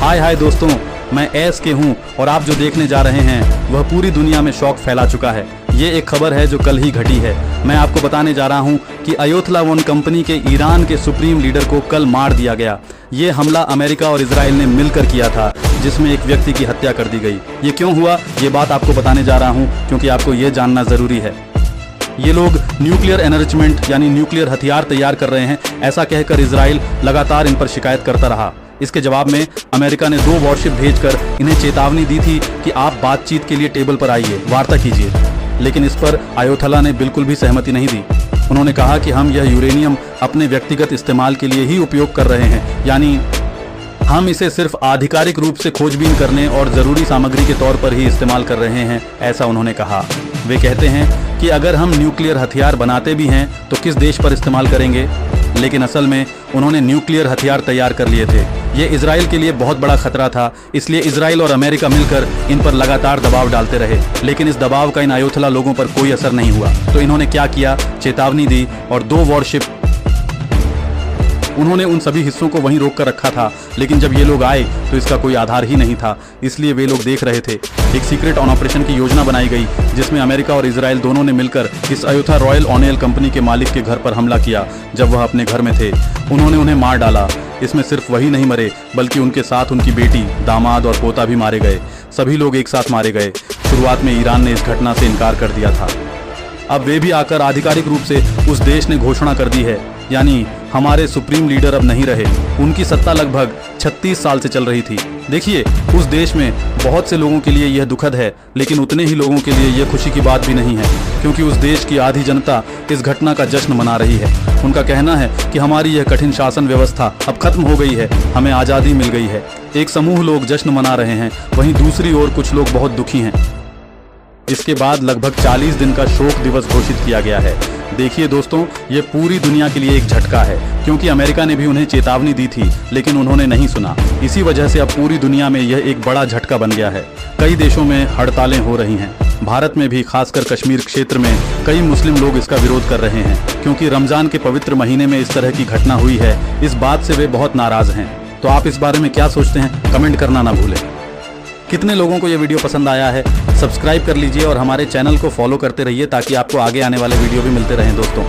हाय हाय दोस्तों, मैं एस के हूँ और आप जो देखने जा रहे हैं वह पूरी दुनिया में शौक फैला चुका है। ये एक खबर है जो कल ही घटी है। मैं आपको बताने जा रहा हूँ कि अयोध्या वन कंपनी के ईरान के सुप्रीम लीडर को कल मार दिया गया। ये हमला अमेरिका और इजराइल ने मिलकर किया था, जिसमें एक व्यक्ति की हत्या कर दी गई। ये क्यों हुआ, ये बात आपको बताने जा रहा हूँ क्योंकि आपको ये जानना ज़रूरी है। ये लोग न्यूक्लियर एनरिचमेंट यानी न्यूक्लियर हथियार तैयार कर रहे हैं, ऐसा कहकर इजराइल लगातार इन पर शिकायत करता रहा। इसके जवाब में अमेरिका ने 2 वॉरशिप भेजकर इन्हें चेतावनी दी थी कि आप बातचीत के लिए टेबल पर आइए, वार्ता कीजिए। लेकिन इस पर अयोध्या ने बिल्कुल भी सहमति नहीं दी। उन्होंने कहा कि हम यह यूरेनियम अपने व्यक्तिगत इस्तेमाल के लिए ही उपयोग कर रहे हैं, यानी हम इसे सिर्फ आधिकारिक रूप से खोजबीन करने और ज़रूरी सामग्री के तौर पर ही इस्तेमाल कर रहे हैं, ऐसा उन्होंने कहा। वे कहते हैं कि अगर हम न्यूक्लियर हथियार बनाते भी हैं तो किस देश पर इस्तेमाल करेंगे, लेकिन असल में उन्होंने न्यूक्लियर हथियार तैयार कर लिए थे। ये इजराइल के लिए बहुत बड़ा खतरा था, इसलिए इजराइल और अमेरिका मिलकर इन पर लगातार दबाव डालते रहे। लेकिन इस दबाव का इन अयोध्या लोगों पर कोई असर नहीं हुआ। तो इन्होंने क्या किया, चेतावनी दी और 2 वॉरशिप उन्होंने उन सभी हिस्सों को वहीं रोक कर रखा था। लेकिन जब ये लोग आए तो इसका कोई आधार ही नहीं था, इसलिए वे लोग देख रहे थे। एक सीक्रेट ऑन ऑपरेशन की योजना बनाई गई, जिसमें अमेरिका और इजराइल दोनों ने मिलकर इस अयोध्या रॉयल ऑनियल कंपनी के मालिक के घर पर हमला किया। जब वह अपने घर में थे, उन्होंने उन्हें मार डाला। इसमें सिर्फ वही नहीं मरे, बल्कि उनके साथ उनकी बेटी, दामाद और पोता भी मारे गए। सभी लोग एक साथ मारे गए। शुरुआत में ईरान ने इस घटना से इनकार कर दिया था। अब वे भी आकर आधिकारिक रूप से उस देश ने घोषणा कर दी है, यानी हमारे सुप्रीम लीडर अब नहीं रहे। उनकी सत्ता लगभग 36 साल से चल रही थी। देखिए, उस देश में बहुत से लोगों के लिए यह दुखद है, लेकिन उतने ही लोगों के लिए यह खुशी की बात भी नहीं है, क्योंकि उस देश की आधी जनता इस घटना का जश्न मना रही है। उनका कहना है कि हमारी यह कठिन शासन व्यवस्था अब खत्म हो गई है, हमें आज़ादी मिल गई है। एक समूह लोग जश्न मना रहे हैं, वहीं दूसरी ओर कुछ लोग बहुत दुखी हैं। इसके बाद लगभग 40 दिन का शोक दिवस घोषित किया गया है। देखिए दोस्तों, ये पूरी दुनिया के लिए एक झटका है, क्योंकि अमेरिका ने भी उन्हें चेतावनी दी थी, लेकिन उन्होंने नहीं सुना। इसी वजह से अब पूरी दुनिया में यह एक बड़ा झटका बन गया है। कई देशों में हड़तालें हो रही हैं। भारत में भी, खासकर कश्मीर क्षेत्र में कई मुस्लिम लोग इसका विरोध कर रहे हैं, क्योंकि रमजान के पवित्र महीने में इस तरह की घटना हुई है। इस बात से वे बहुत नाराज हैं। तो आप इस बारे में क्या सोचते हैं, कमेंट करना ना भूलें। कितने लोगों को यह वीडियो पसंद आया है, सब्सक्राइब कर लीजिए और हमारे चैनल को फॉलो करते रहिए, ताकि आपको आगे आने वाले वीडियो भी मिलते रहें दोस्तों।